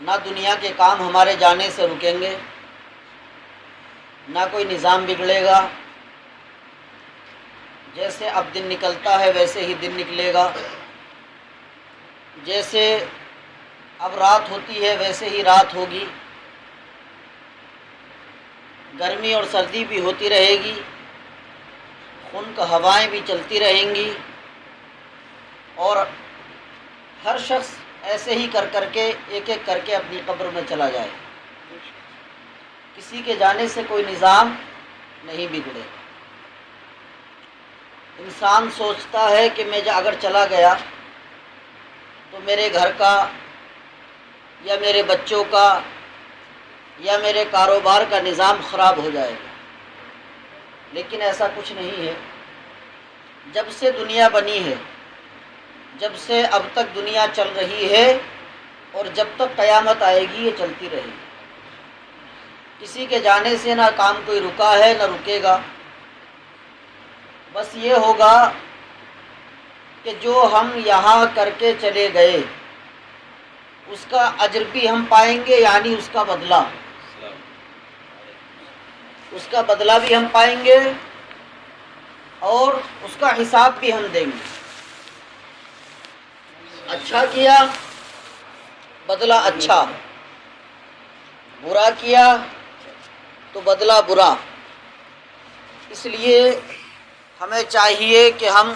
نہ دنیا کے کام ہمارے جانے سے رکیں گے، نہ کوئی نظام بگڑے گا۔ جیسے اب دن نکلتا ہے ویسے ہی دن نکلے گا، جیسے اب رات ہوتی ہے ویسے ہی رات ہوگی، گرمی اور سردی بھی ہوتی رہے گی، خنک ہوائیں بھی چلتی رہیں گی، اور ہر شخص ایسے ہی کر کے ایک ایک کر کے اپنی قبر میں چلا جائے۔ کسی کے جانے سے کوئی نظام نہیں بگڑے۔ انسان سوچتا ہے کہ میں اگر چلا گیا تو میرے گھر کا یا میرے بچوں کا یا میرے کاروبار کا نظام خراب ہو جائے گا، لیکن ایسا کچھ نہیں ہے۔ جب سے دنیا بنی ہے، جب سے اب تک دنیا چل رہی ہے، اور جب تک قیامت آئے گی یہ چلتی رہے گی۔ کسی کے جانے سے نہ کام کوئی رکا ہے نہ رکے گا۔ بس یہ ہوگا کہ جو ہم یہاں کر کے چلے گئے اس کا اجر بھی ہم پائیں گے، یعنی اس کا بدلہ بھی ہم پائیں گے، اور اس کا حساب بھی ہم دیں گے۔ اچھا کیا بدلہ اچھا، برا کیا تو بدلہ برا۔ اس لیے ہمیں چاہیے کہ ہم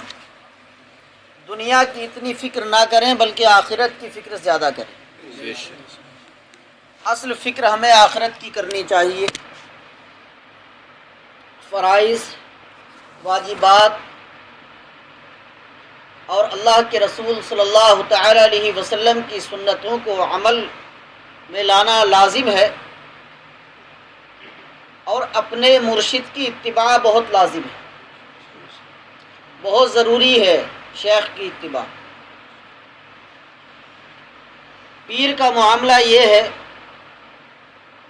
دنیا کی اتنی فکر نہ کریں بلکہ آخرت کی فکر زیادہ کریں۔ اصل فکر ہمیں آخرت کی کرنی چاہیے۔ فرائض، واجبات اور اللہ کے رسول صلی اللہ تعالی علیہ وسلم کی سنتوں کو عمل میں لانا لازم ہے، اور اپنے مرشد کی اتباع بہت لازم ہے، بہت ضروری ہے شیخ کی اتباع۔ پیر کا معاملہ یہ ہے،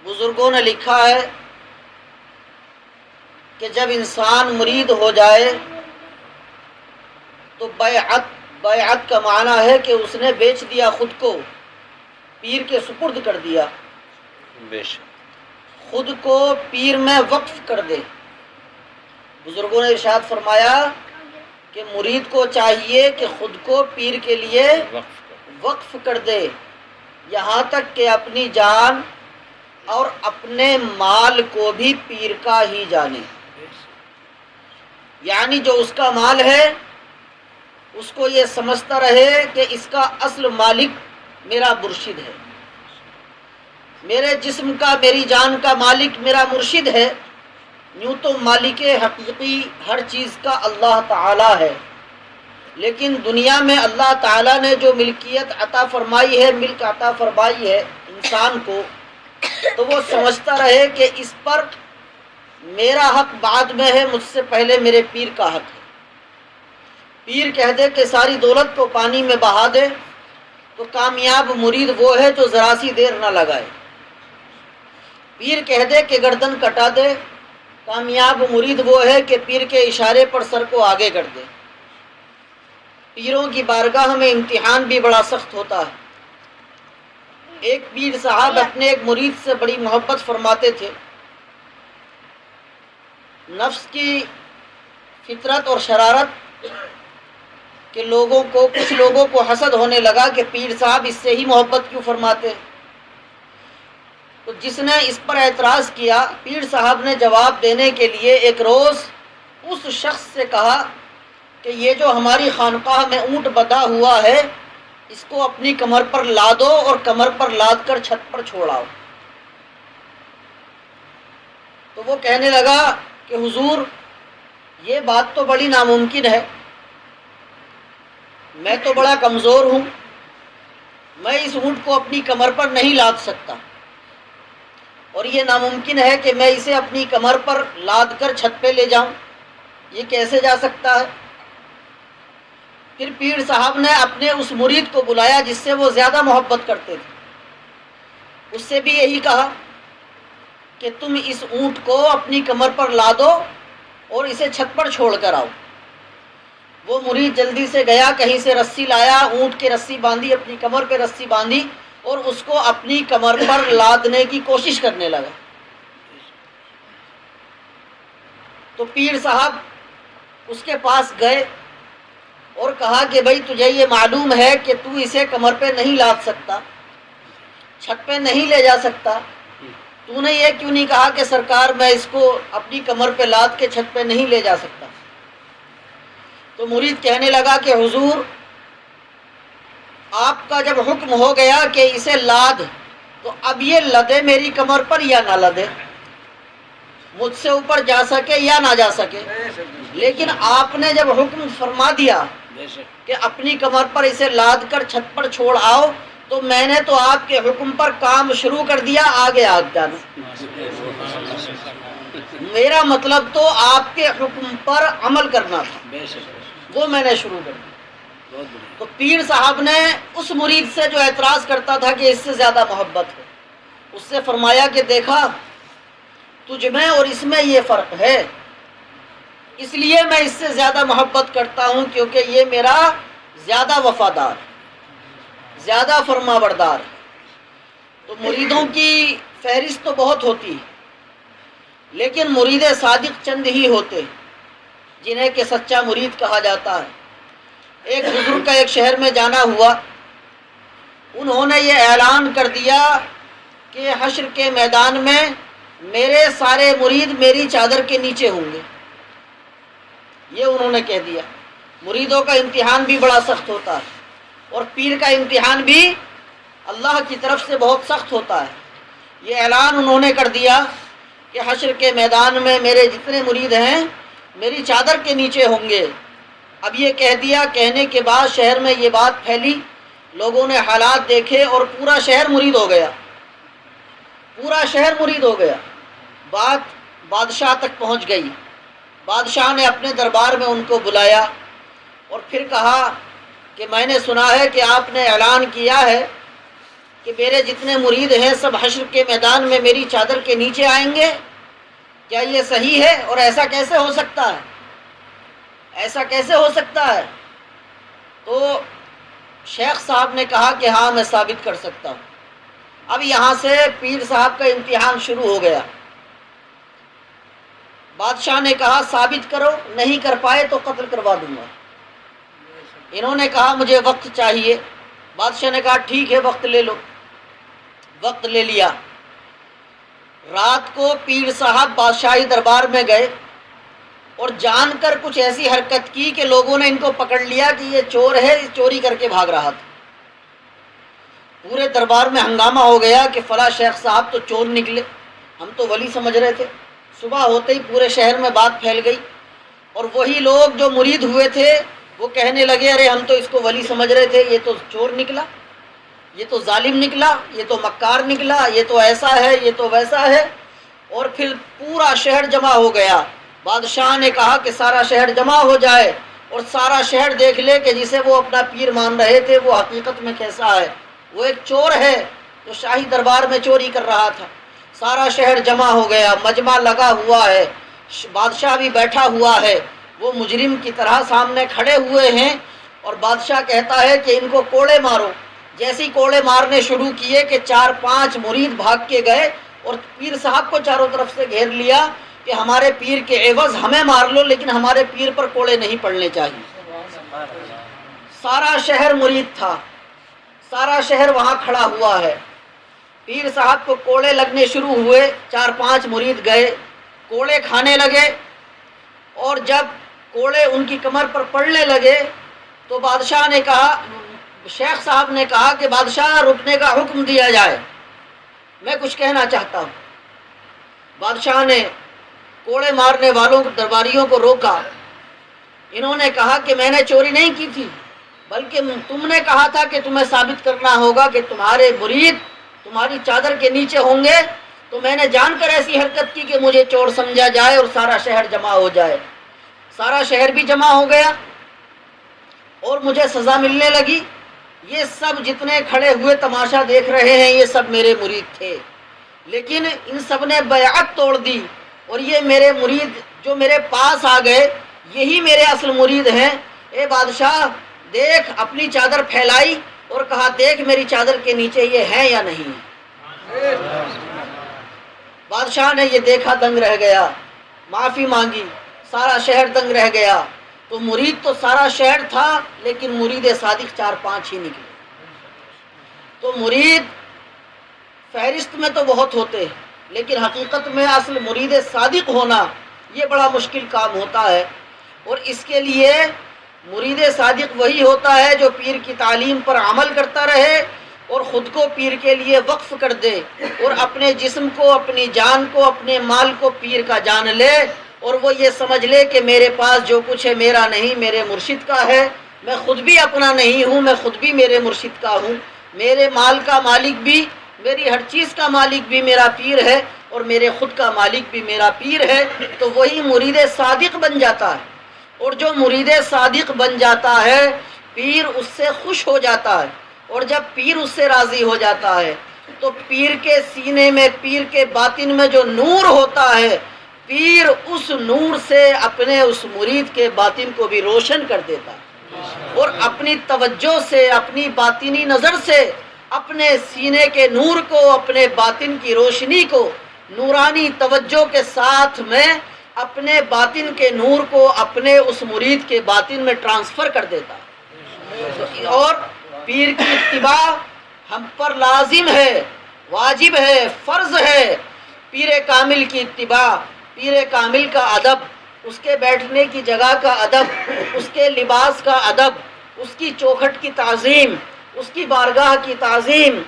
بزرگوں نے لکھا ہے کہ جب انسان مرید ہو جائے تو بیعت کا معنی ہے کہ اس نے بیچ دیا خود کو، پیر کے سپرد کر دیا، خود کو پیر میں وقف کر دے۔ بزرگوں نے ارشاد فرمایا کہ مرید کو چاہیے کہ خود کو پیر کے لیے وقف کر دے، یہاں تک کہ اپنی جان اور اپنے مال کو بھی پیر کا ہی جانے، یعنی جو اس کا مال ہے اس کو یہ سمجھتا رہے کہ اس کا اصل مالک میرا مرشد ہے، میرے جسم کا میری جان کا مالک میرا مرشد ہے۔ یوں تو مالک حقیقی ہر چیز کا اللہ تعالی ہے، لیکن دنیا میں اللہ تعالیٰ نے جو ملکیت عطا فرمائی ہے، ملک عطا فرمائی ہے انسان کو، تو وہ سمجھتا رہے کہ اس پر میرا حق بعد میں ہے، مجھ سے پہلے میرے پیر کا حق ہے۔ پیر کہہ دے کہ ساری دولت کو پانی میں بہا دے تو کامیاب مرید وہ ہے جو ذرا سی دیر نہ لگائے۔ پیر کہہ دے کہ گردن کٹا دے، کامیاب مرید وہ ہے کہ پیر کے اشارے پر سر کو آگے کر دے۔ پیروں کی بارگاہ میں امتحان بھی بڑا سخت ہوتا ہے۔ ایک پیر صاحب اپنے ایک مرید سے بڑی محبت فرماتے تھے۔ نفس کی فطرت اور شرارت کہ کچھ لوگوں کو حسد ہونے لگا کہ پیر صاحب اس سے ہی محبت کیوں فرماتے ہیں۔ تو جس نے اس پر اعتراض کیا، پیر صاحب نے جواب دینے کے لیے ایک روز اس شخص سے کہا کہ یہ جو ہماری خانقاہ میں اونٹ بندھا ہوا ہے اس کو اپنی کمر پر لادو اور کمر پر لاد کر چھت پر چھوڑاؤ۔ تو وہ کہنے لگا کہ حضور یہ بات تو بڑی ناممکن ہے، میں تو بڑا کمزور ہوں، میں اس اونٹ کو اپنی کمر پر نہیں لاد سکتا، اور یہ ناممکن ہے کہ میں اسے اپنی کمر پر لاد کر چھت پہ لے جاؤں، یہ کیسے جا سکتا ہے؟ پھر پیر صاحب نے اپنے اس مرید کو بلایا جس سے وہ زیادہ محبت کرتے تھے، اس سے بھی یہی کہا کہ تم اس اونٹ کو اپنی کمر پر لادو اور اسے چھت پر چھوڑ کر آؤ۔ وہ مرید جلدی سے گیا، کہیں سے رسی لایا، اونٹ کی رسی باندھی، اپنی کمر پہ رسی باندھی اور اس کو اپنی کمر پر لادنے کی کوشش کرنے لگا۔ تو پیر صاحب اس کے پاس گئے اور کہا کہ بھائی تجھے یہ معلوم ہے کہ تو اسے کمر پہ نہیں لاد سکتا، چھت پہ نہیں لے جا سکتا، تو نے یہ کیوں نہیں کہا کہ سرکار میں اس کو اپنی کمر پہ لاد کے چھت پہ نہیں لے جا سکتا؟ تو مرید کہنے لگا کہ حضور آپ کا جب حکم ہو گیا کہ اسے لاد، تو اب یہ لدے میری کمر پر یا نہ لدے، مجھ سے اوپر جا سکے یا نہ جا سکے، لیکن آپ نے جب حکم فرما دیا کہ اپنی کمر پر اسے لاد کر چھت پر چھوڑ آؤ، تو میں نے تو آپ کے حکم پر کام شروع کر دیا، آگے آگ جانا۔ میرا مطلب تو آپ کے حکم پر عمل کرنا تھا، وہ میں نے شروع کر دیا۔ تو پیر صاحب نے اس مرید سے جو اعتراض کرتا تھا کہ اس سے زیادہ محبت ہے، اس سے فرمایا کہ دیکھا تجھ میں اور اس میں یہ فرق ہے، اس لیے میں اس سے زیادہ محبت کرتا ہوں کیونکہ یہ میرا زیادہ وفادار، زیادہ فرما بردار ہے۔ تو مریدوں کی فہرست تو بہت ہوتی ہے، لیکن مرید صادق چند ہی ہوتے جنہیں کہ سچا مرید کہا جاتا ہے۔ ایک بزرگ کا ایک شہر میں جانا ہوا، انہوں نے یہ اعلان کر دیا کہ حشر کے میدان میں میرے سارے مرید میری چادر کے نیچے ہوں گے، یہ انہوں نے کہہ دیا۔ مریدوں کا امتحان بھی بڑا سخت ہوتا ہے، اور پیر کا امتحان بھی اللہ کی طرف سے بہت سخت ہوتا ہے۔ یہ اعلان انہوں نے کر دیا کہ حشر کے میدان میں میرے جتنے مرید ہیں میری چادر کے نیچے ہوں گے۔ اب یہ کہہ دیا، کہنے کے بعد شہر میں یہ بات پھیلی، لوگوں نے حالات دیکھے اور پورا شہر مرید ہو گیا، پورا شہر مرید ہو گیا۔ بات بادشاہ تک پہنچ گئی، بادشاہ نے اپنے دربار میں ان کو بلایا اور پھر کہا کہ میں نے سنا ہے کہ آپ نے اعلان کیا ہے کہ میرے جتنے مرید ہیں سب حشر کے میدان میں میری چادر کے نیچے آئیں گے، کیا یہ صحیح ہے؟ اور ایسا کیسے ہو سکتا ہے؟ ایسا کیسے ہو سکتا ہے؟ تو شیخ صاحب نے کہا کہ ہاں میں ثابت کر سکتا ہوں۔ اب یہاں سے پیر صاحب کا امتحان شروع ہو گیا۔ بادشاہ نے کہا ثابت کرو، نہیں کر پائے تو قتل کروا دوں گا۔ انہوں نے کہا مجھے وقت چاہیے۔ بادشاہ نے کہا ٹھیک ہے وقت لے لو۔ وقت لے لیا۔ رات کو پیر صاحب بادشاہی دربار میں گئے اور جان کر کچھ ایسی حرکت کی کہ لوگوں نے ان کو پکڑ لیا کہ یہ چور ہے، یہ چوری کر کے بھاگ رہا تھا۔ پورے دربار میں ہنگامہ ہو گیا کہ فلاں شیخ صاحب تو چور نکلے، ہم تو ولی سمجھ رہے تھے۔ صبح ہوتے ہی پورے شہر میں بات پھیل گئی، اور وہی لوگ جو مرید ہوئے تھے وہ کہنے لگے ارے ہم تو اس کو ولی سمجھ رہے تھے، یہ تو چور نکلا، یہ تو ظالم نکلا، یہ تو مکار نکلا، یہ تو ایسا ہے، یہ تو ویسا ہے۔ اور پھر پورا شہر جمع ہو گیا۔ بادشاہ نے کہا کہ سارا شہر جمع ہو جائے اور سارا شہر دیکھ لے کہ جسے وہ اپنا پیر مان رہے تھے وہ حقیقت میں کیسا ہے، وہ ایک چور ہے جو شاہی دربار میں چوری کر رہا تھا۔ سارا شہر جمع ہو گیا، مجمع لگا ہوا ہے، بادشاہ بھی بیٹھا ہوا ہے، وہ مجرم کی طرح سامنے کھڑے ہوئے ہیں، اور بادشاہ کہتا ہے کہ ان کو کوڑے مارو۔ جیسے ہی کوڑے مارنے شروع کیے کہ 4-5 مرید بھاگ کے گئے اور پیر صاحب کو چاروں طرف سے گھیر لیا کہ ہمارے پیر کے عوض ہمیں مار لو لیکن ہمارے پیر پر کوڑے نہیں پڑنے چاہیے۔ سارا شہر مرید تھا، سارا شہر وہاں کھڑا ہوا ہے۔ پیر صاحب کو کوڑے لگنے شروع ہوئے، 4-5 مرید گئے، کوڑے کھانے لگے، اور جب کوڑے ان کی کمر پر پڑنے لگے تو بادشاہ نے کہا، شیخ صاحب نے کہا کہ بادشاہ رکنے کا حکم دیا جائے، میں کچھ کہنا چاہتا ہوں۔ بادشاہ نے کوڑے مارنے والوں درباریوں کو روکا۔ انہوں نے کہا کہ میں نے چوری نہیں کی تھی، بلکہ تم نے کہا تھا کہ تمہیں ثابت کرنا ہوگا کہ تمہارے مرید تمہاری چادر کے نیچے ہوں گے، تو میں نے جان کر ایسی حرکت کی کہ مجھے چور سمجھا جائے اور سارا شہر جمع ہو جائے۔ سارا شہر بھی جمع ہو گیا اور مجھے سزا ملنے لگی۔ یہ سب جتنے کھڑے ہوئے تماشا دیکھ رہے ہیں یہ سب میرے مرید تھے، لیکن ان سب نے بیعت توڑ دی، اور یہ میرے مرید جو میرے پاس آ گئے یہی میرے اصل مرید ہیں۔ اے بادشاہ دیکھ، اپنی چادر پھیلائی اور کہا دیکھ میری چادر کے نیچے یہ ہے یا نہیں ہے۔ بادشاہ نے یہ دیکھا، دنگ رہ گیا، معافی مانگی، سارا شہر دنگ رہ گیا۔ تو مرید تو سارا شہر تھا لیکن مرید صادق 4-5 ہی نکلے۔ تو مرید فہرست میں تو بہت ہوتے ہیں لیکن حقیقت میں اصل مرید صادق ہونا یہ بڑا مشکل کام ہوتا ہے، اور اس کے لیے مرید صادق وہی ہوتا ہے جو پیر کی تعلیم پر عمل کرتا رہے اور خود کو پیر کے لیے وقف کر دے، اور اپنے جسم کو، اپنی جان کو، اپنے مال کو پیر کا جان لے، اور وہ یہ سمجھ لے کہ میرے پاس جو کچھ ہے میرا نہیں، میرے مرشد کا ہے، میں خود بھی اپنا نہیں ہوں، میں خود بھی میرے مرشد کا ہوں، میرے مال کا مالک بھی، میری ہر چیز کا مالک بھی میرا پیر ہے، اور میرے خود کا مالک بھی میرا پیر ہے۔ تو وہی مرید صادق بن جاتا ہے، اور جو مرید صادق بن جاتا ہے پیر اس سے خوش ہو جاتا ہے، اور جب پیر اس سے راضی ہو جاتا ہے تو پیر کے سینے میں، پیر کے باطن میں جو نور ہوتا ہے، پیر اس نور سے اپنے اس مرید کے باطن کو بھی روشن کر دیتا ہے، اور اپنی توجہ سے، اپنی باطنی نظر سے اپنے سینے کے نور کو، اپنے باطن کی روشنی کو نورانی توجہ کے ساتھ میں اپنے باطن کے نور کو اپنے اس مرید کے باطن میں ٹرانسفر کر دیتا ہے۔ اور پیر کی اتباع ہم پر لازم ہے، واجب ہے، فرض ہے۔ پیر کامل کی اتباع، پیر کامل کا ادب، اس کے بیٹھنے کی جگہ کا ادب، اس کے لباس کا ادب، اس کی چوکھٹ کی تعظیم، اس کی بارگاہ کی تعظیم،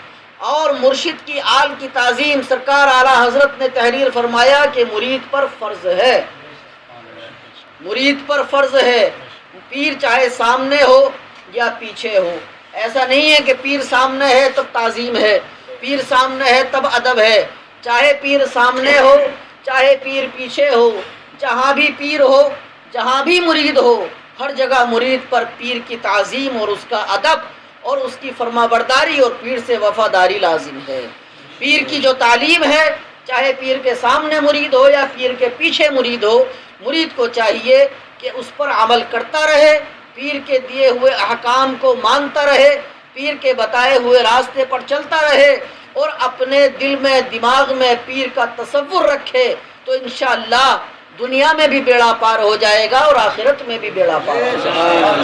اور مرشد کی آل کی تعظیم۔ سرکار اعلیٰ حضرت نے تحریر فرمایا کہ مرید پر فرض ہے، مرید پر فرض ہے، پیر چاہے سامنے ہو یا پیچھے ہو۔ ایسا نہیں ہے کہ پیر سامنے ہے تب تعظیم ہے، پیر سامنے ہے تب ادب ہے۔ چاہے پیر سامنے ہو، چاہے پیر پیچھے ہو، جہاں بھی پیر ہو، جہاں بھی مرید ہو، ہر جگہ مرید پر پیر کی تعظیم اور اس کا ادب اور اس کی فرما برداری اور پیر سے وفاداری لازم ہے۔ پیر کی جو تعلیم ہے، چاہے پیر کے سامنے مرید ہو یا پیر کے پیچھے مرید ہو، مرید کو چاہیے کہ اس پر عمل کرتا رہے، پیر کے دیے ہوئے احکام کو مانتا رہے، پیر کے بتائے ہوئے راستے پر چلتا رہے، اور اپنے دل میں، دماغ میں پیر کا تصور رکھے تو انشاءاللہ دنیا میں بھی بیڑا پار ہو جائے گا اور آخرت میں بھی بیڑا پار ہو جائے گا۔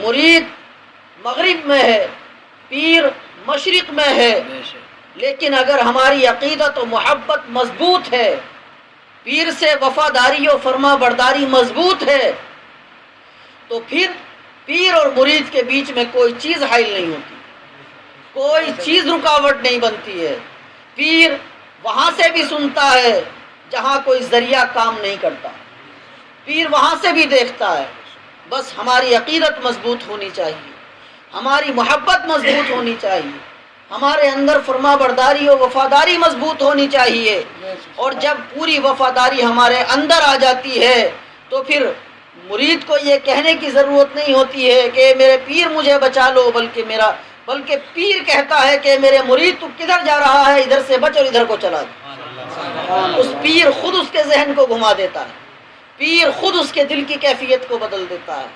مرید مغرب میں ہے، پیر مشرق میں ہے، لیکن اگر ہماری عقیدت و محبت مضبوط ہے، پیر سے وفاداری و فرما برداری مضبوط ہے، تو پھر پیر اور مرید کے بیچ میں کوئی چیز حائل نہیں ہوتی، کوئی چیز رکاوٹ نہیں بنتی ہے۔ پیر وہاں سے بھی سنتا ہے جہاں کوئی ذریعہ کام نہیں کرتا، پیر وہاں سے بھی دیکھتا ہے۔ بس ہماری عقیدت مضبوط ہونی چاہیے، ہماری محبت مضبوط ہونی چاہیے، ہمارے اندر فرما برداری و وفاداری مضبوط ہونی چاہیے، اور جب پوری وفاداری ہمارے اندر آ جاتی ہے تو پھر مرید کو یہ کہنے کی ضرورت نہیں ہوتی ہے کہ میرے پیر مجھے بچا لو، بلکہ پیر کہتا ہے کہ میرے مرید تو کدھر جا رہا ہے، ادھر سے بچ اور ادھر کو چلا جا۔ اس پیر خود اس کے ذہن کو گھما دیتا ہے، پیر خود اس کے دل کی کیفیت کو بدل دیتا ہے۔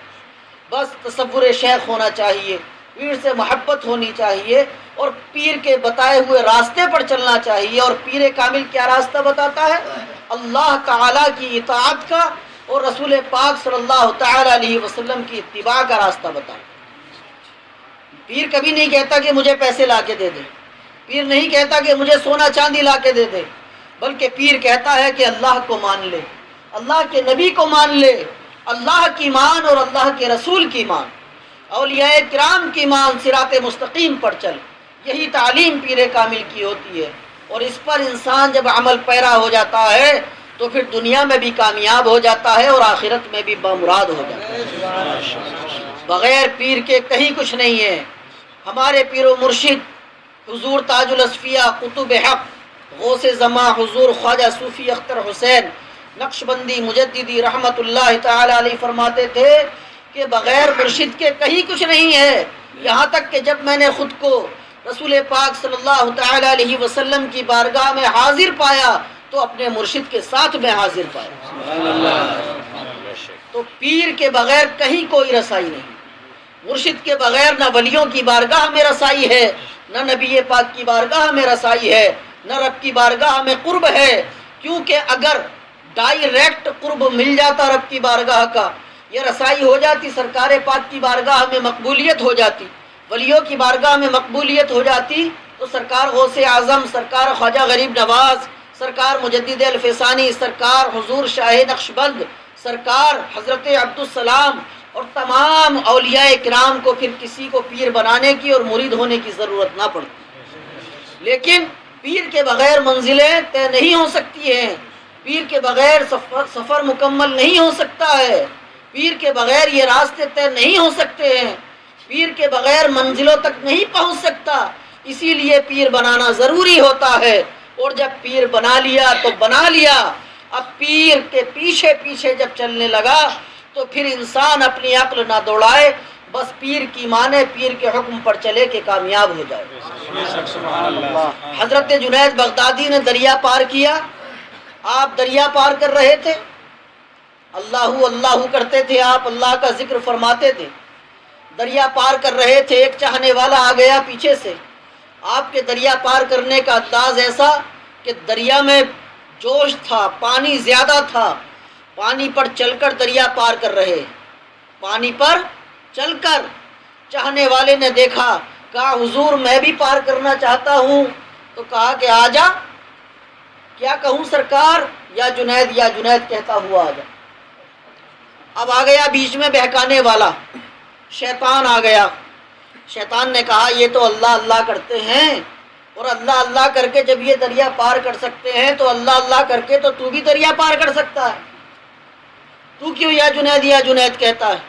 بس تصور شیخ ہونا چاہیے، پیر سے محبت ہونی چاہیے، اور پیر کے بتائے ہوئے راستے پر چلنا چاہیے۔ اور پیر کامل کیا راستہ بتاتا ہے؟ اللہ تعالیٰ کی اطاعت کا اور رسول پاک صلی اللہ تعالی علیہ وسلم کی اتباع کا راستہ بتاتا ہے۔ پیر کبھی نہیں کہتا کہ مجھے پیسے لا کے دے دے، پیر نہیں کہتا کہ مجھے سونا چاندی لا کے دے دے، بلکہ پیر کہتا ہے کہ اللہ کو مان لے، اللہ کے نبی کو مان لے، اللہ کی مان اور اللہ کے رسول کی مان، اولیاء کرام کی مان، صراط مستقیم پر چل۔ یہی تعلیم پیر کامل کی ہوتی ہے، اور اس پر انسان جب عمل پیرا ہو جاتا ہے تو پھر دنیا میں بھی کامیاب ہو جاتا ہے اور آخرت میں بھی بامراد ہو جاتا ہے۔ بغیر پیر کے کہیں کچھ نہیں ہے۔ ہمارے پیر و مرشد حضور تاج الاصفیاء قطب حق غوث زماں حضور خواجہ صوفی اختر حسین نقشبندی مجددی رحمت اللہ تعالی علیہ فرماتے تھے کہ بغیر مرشد کے کہیں کچھ نہیں ہے، یہاں تک کہ جب میں نے خود کو رسول پاک صلی اللہ تعالی علیہ وسلم کی بارگاہ میں حاضر پایا تو اپنے مرشد کے ساتھ میں حاضر پایا۔ تو پیر کے بغیر کہیں کوئی رسائی نہیں۔ مرشد کے بغیر نہ ولیوں کی بارگاہ میں رسائی ہے، نہ نبی پاک کی بارگاہ میں رسائی ہے، نہ رب کی بارگاہ میں قرب ہے، کیونکہ اگر ڈائریکٹ قرب مل جاتا رب کی بارگاہ کا، یہ رسائی ہو جاتی، سرکار پاک کی بارگاہ میں مقبولیت ہو جاتی، ولیوں کی بارگاہ میں مقبولیت ہو جاتی، تو سرکار غوث اعظم، سرکار خواجہ غریب نواز، سرکار مجدد الفسانی، سرکار حضور شاہ نقشبند، سرکار حضرت عبدالسلام اور تمام اولیاء کرام کو پھر کسی کو پیر بنانے کی اور مرید ہونے کی ضرورت نہ پڑتی۔ لیکن پیر کے بغیر منزلیں طے نہیں ہو سکتی ہیں، پیر کے بغیر سفر مکمل نہیں ہو سکتا ہے، پیر کے بغیر یہ راستے طے نہیں ہو سکتے ہیں، پیر کے بغیر منزلوں تک نہیں پہنچ سکتا، اسی لیے پیر بنانا ضروری ہوتا ہے۔ اور جب پیر بنا لیا تو بنا لیا، اب پیر کے پیچھے پیچھے جب چلنے لگا تو پھر انسان اپنی عقل نہ دوڑائے، بس پیر کی مانے، پیر کے حکم پر چلے کہ کامیاب ہو جائے۔ حضرت جنید بغدادی نے دریا پار کیا، آپ دریا پار کر رہے تھے، اللہ اللہ کرتے تھے، آپ اللہ کا ذکر فرماتے تھے، دریا پار کر رہے تھے، ایک چاہنے والا آ گیا پیچھے سے، آپ کے دریا پار کرنے کا انداز ایسا کہ دریا میں جوش تھا، پانی زیادہ تھا، پانی پر چل کر دریا پار کر رہے، پانی پر چل کر چاہنے والے نے دیکھا، کہا حضور میں بھی پار کرنا چاہتا ہوں، تو کہا کہ آ جا، کیا کہوں سرکار، یا جنید کہتا ہوا آ جا۔ اب آ گیا بیچ میں بہکانے والا، شیطان آ گیا، شیطان نے کہا یہ تو اللہ اللہ کرتے ہیں، اور اللہ اللہ کر کے جب یہ دریا پار کر سکتے ہیں تو اللہ اللہ کر کے تو بھی دریا پار کر سکتا ہے، تو کیوں یا جنید کہتا ہے؟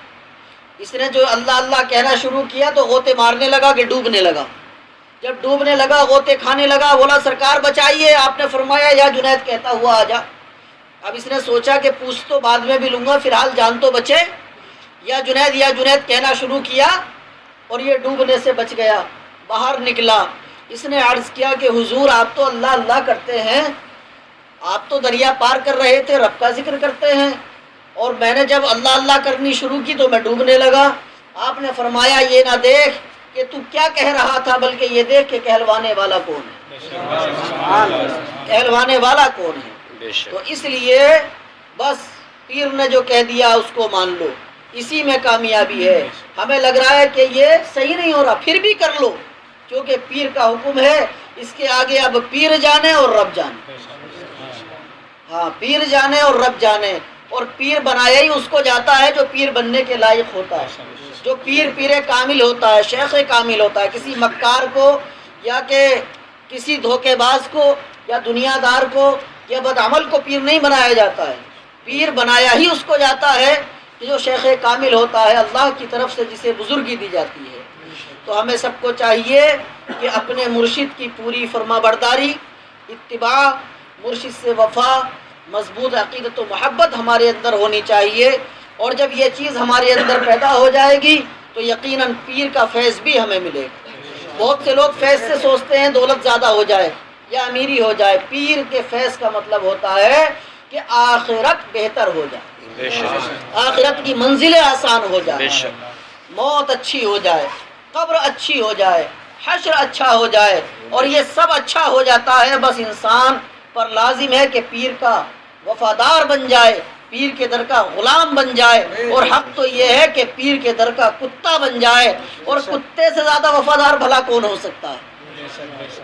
اس نے جو اللہ اللہ کہنا شروع کیا تو غوطے مارنے لگا کہ ڈوبنے لگا، جب ڈوبنے لگا غوطے کھانے لگا، بولا سرکار بچائیے، آپ نے فرمایا یا جنید کہتا ہوا آ جا۔ اب اس نے سوچا کہ پوچھ تو بعد میں بھی لوں گا، فی الحال جان تو بچے، یا جنید کہنا شروع کیا اور یہ ڈوبنے سے بچ گیا، باہر نکلا۔ اس نے عرض کیا کہ حضور آپ تو اللہ اللہ کرتے ہیں، آپ تو دریا پار کر رہے تھے، رب کا ذکر کرتے ہیں، اور میں نے جب اللہ اللہ کرنی شروع کی تو میں ڈوبنے لگا، آپ نے فرمایا یہ نہ دیکھ کہ تو کیا کہہ رہا تھا، بلکہ یہ دیکھ کہ کہلوانے والا کون ہے، کہلوانے والا کون ہے۔ تو اس لیے بس پیر نے جو کہہ دیا اس کو مان لو، اسی میں کامیابی ہے۔ ہمیں لگ رہا ہے کہ یہ صحیح نہیں ہو رہا، پھر بھی کر لو، کیونکہ پیر کا حکم ہے، اس کے آگے اب پیر جانے اور رب جانے، ہاں پیر جانے اور رب جانے، اور پیر بنایا ہی اس کو جاتا ہے جو پیر بننے کے لائق ہوتا ہے، جو پیر کامل ہوتا ہے، شیخ کامل ہوتا ہے۔ کسی مکار کو یا کہ کسی دھوکے باز کو یا دنیا دار کو یا بدعمل کو پیر نہیں بنایا جاتا ہے، پیر بنایا ہی اس کو جاتا ہے کہ جو شیخ کامل ہوتا ہے، اللہ کی طرف سے جسے بزرگی دی جاتی ہے۔ تو ہمیں سب کو چاہیے کہ اپنے مرشد کی پوری فرما برداری، اتباع، مرشد سے وفا، مضبوط عقیدت و محبت ہمارے اندر ہونی چاہیے، اور جب یہ چیز ہمارے اندر پیدا ہو جائے گی تو یقیناً پیر کا فیض بھی ہمیں ملے گا۔ بہت سے لوگ فیض سے سوچتے ہیں دولت زیادہ ہو جائے یا امیری ہو جائے، پیر کے فیض کا مطلب ہوتا ہے کہ آخرت بہتر ہو جائے، آخرت کی منزلیں آسان ہو جائے، موت اچھی ہو جائے، قبر اچھی ہو جائے، حشر اچھا ہو جائے، اور یہ سب اچھا ہو جاتا ہے، بس انسان پر لازم ہے کہ پیر کا وفادار بن جائے، پیر کے در کا غلام بن جائے، اور حق تو یہ ہے کہ پیر کے در کا کتا بن جائے، اور کتے سے زیادہ وفادار بھلا کون ہو سکتا ہے؟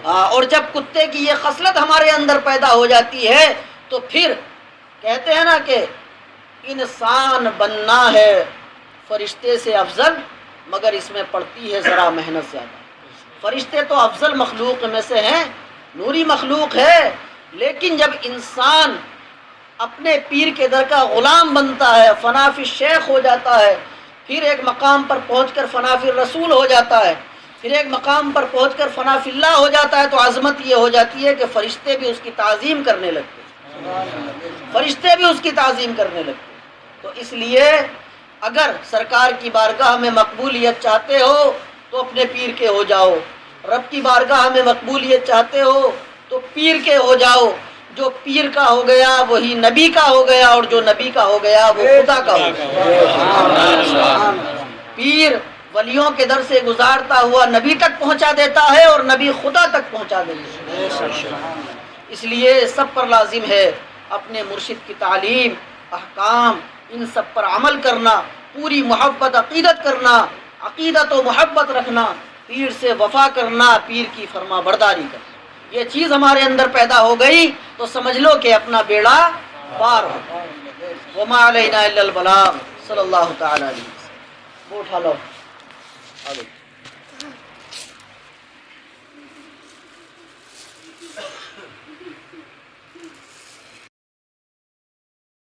اور جب کتے کی یہ خصلت ہمارے اندر پیدا ہو جاتی ہے تو پھر کہتے ہیں نا کہ انسان بننا ہے فرشتے سے افضل، مگر اس میں پڑتی ہے ذرا محنت زیادہ۔ فرشتے تو افضل مخلوق میں سے ہیں، نوری مخلوق ہے، لیکن جب انسان اپنے پیر کے در کا غلام بنتا ہے، فنا فی الشیخ ہو جاتا ہے، پھر ایک مقام پر پہنچ کر فنا فی الرسول ہو جاتا ہے، پھر ایک مقام پر پہنچ کر فنا فی اللہ ہو جاتا ہے، تو عظمت یہ ہو جاتی ہے کہ فرشتے بھی اس کی تعظیم کرنے لگتے ہیں، فرشتے بھی اس کی تعظیم کرنے لگتے ہیں۔ تو اس لیے اگر سرکار کی بارگاہ میں مقبولیت چاہتے ہو تو اپنے پیر کے ہو جاؤ، رب کی بارگاہ میں مقبولیت چاہتے ہو تو پیر کے ہو جاؤ، جو پیر کا ہو گیا وہی نبی کا ہو گیا، اور جو نبی کا ہو گیا وہ خدا کا ہو گیا۔ پیر ولیوں کے در سے گزارتا ہوا نبی تک پہنچا دیتا ہے اور نبی خدا تک پہنچا دیتا ہے۔ اس لیے سب پر لازم ہے اپنے مرشد کی تعلیم، احکام، ان سب پر عمل کرنا، پوری محبت عقیدت کرنا، عقیدت و محبت رکھنا، پیر سے وفا کرنا، پیر کی فرما برداری کرنا۔ یہ چیز ہمارے اندر پیدا ہو گئی تو سمجھ لو کہ اپنا بیڑا پار ہو۔ وما علینا الا البلاغ، صلی اللہ تعالی علیہ وسلم۔ وہ اٹھا لو آگے۔